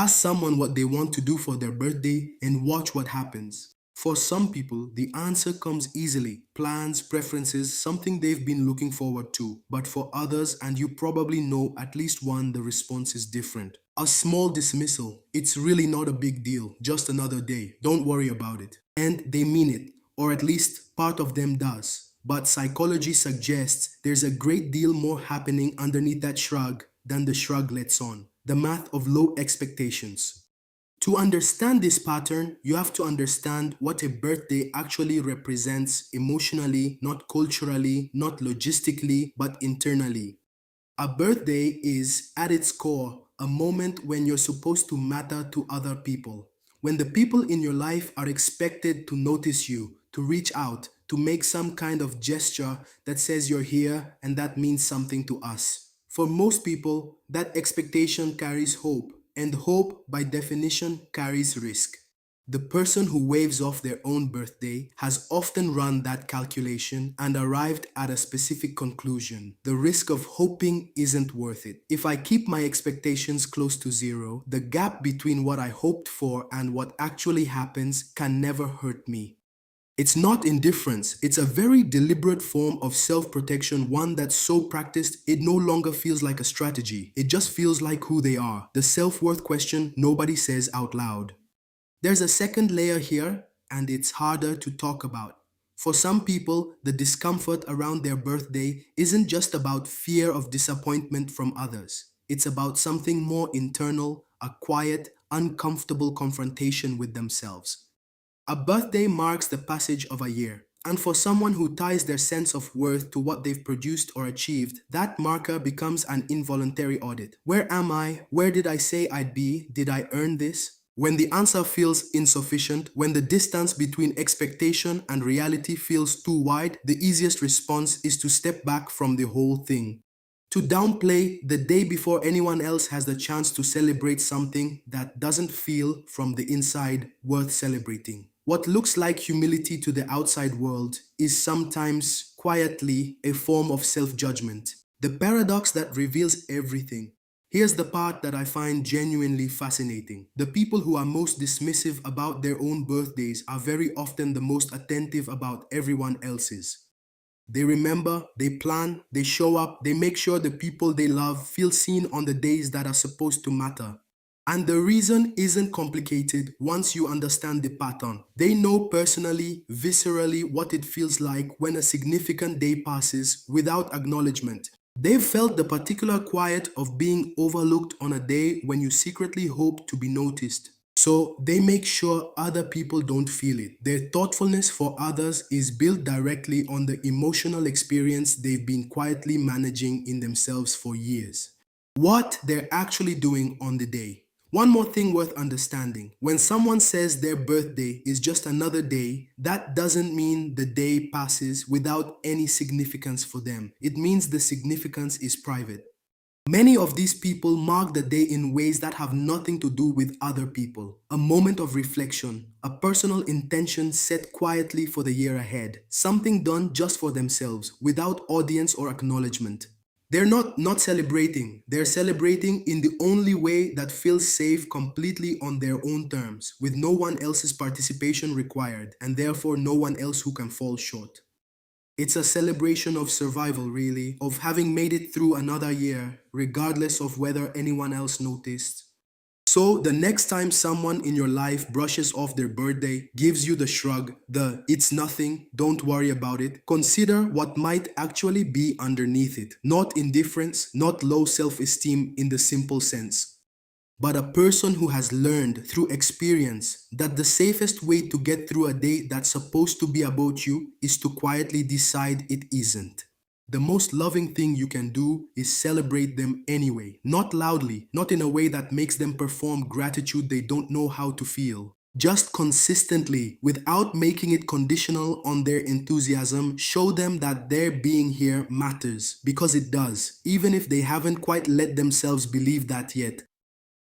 Ask someone what they want to do for their birthday and watch what happens. For some people, the answer comes easily plans, preferences, something they've been looking forward to. But for others, and you probably know at least one, the response is different. A small dismissal. It's really not a big deal, just another day. Don't worry about it. And they mean it, or at least part of them does. But psychology suggests there's a great deal more happening underneath that shrug than the shrug lets on. The math of low expectations. To understand this pattern, you have to understand what a birthday actually represents emotionally, not culturally, not logistically, but internally. A birthday is, at its core, a moment when you're supposed to matter to other people. When the people in your life are expected to notice you, to reach out, to make some kind of gesture that says you're here and that means something to us. For most people, that expectation carries hope, and hope, by definition, carries risk. The person who waves off their own birthday has often run that calculation and arrived at a specific conclusion. The risk of hoping isn't worth it. If I keep my expectations close to zero, the gap between what I hoped for and what actually happens can never hurt me. It's not indifference, it's a very deliberate form of self-protection, one that's so practiced it no longer feels like a strategy. It just feels like who they are. The self-worth question nobody says out loud. There's a second layer here, and it's harder to talk about. For some people, the discomfort around their birthday isn't just about fear of disappointment from others. It's about something more internal, a quiet, uncomfortable confrontation with themselves. A birthday marks the passage of a year, and for someone who ties their sense of worth to what they've produced or achieved, that marker becomes an involuntary audit. Where am I? Where did I say I'd be? Did I earn this? When the answer feels insufficient, when the distance between expectation and reality feels too wide, the easiest response is to step back from the whole thing. To downplay the day before anyone else has the chance to celebrate something that doesn't feel from the inside worth celebrating. What looks like humility to the outside world is sometimes quietly a form of self-judgment. The paradox that reveals everything. Here's the part that I find genuinely fascinating. The people who are most dismissive about their own birthdays are very often the most attentive about everyone else's. They remember, they plan, they show up, they make sure the people they love feel seen on the days that are supposed to matter. And the reason isn't complicated once you understand the pattern. They know personally, viscerally what it feels like when a significant day passes without acknowledgement. They've felt the particular quiet of being overlooked on a day when you secretly hope to be noticed. So they make sure other people don't feel it. Their thoughtfulness for others is built directly on the emotional experience they've been quietly managing in themselves for years. What they're actually doing on the day. One more thing worth understanding. When someone says their birthday is just another day, that doesn't mean the day passes without any significance for them. It means the significance is private. Many of these people mark the day in ways that have nothing to do with other people. A moment of reflection, a personal intention set quietly for the year ahead, something done just for themselves, without audience or acknowledgement. They're not celebrating. They're celebrating in the only way that feels safe, completely on their own terms, with no one else's participation required, and therefore no one else who can fall short. It's a celebration of survival, really, of having made it through another year, regardless of whether anyone else noticed. So the next time someone in your life brushes off their birthday, gives you the shrug, the "it's nothing, don't worry about it," consider what might actually be underneath it. Not indifference, not low self-esteem in the simple sense, but a person who has learned through experience that the safest way to get through a day that's supposed to be about you is to quietly decide it isn't. The most loving thing you can do is celebrate them anyway, not loudly, not in a way that makes them perform gratitude they don't know how to feel. Just consistently, without making it conditional on their enthusiasm, show them that their being here matters, because it does, even if they haven't quite let themselves believe that yet.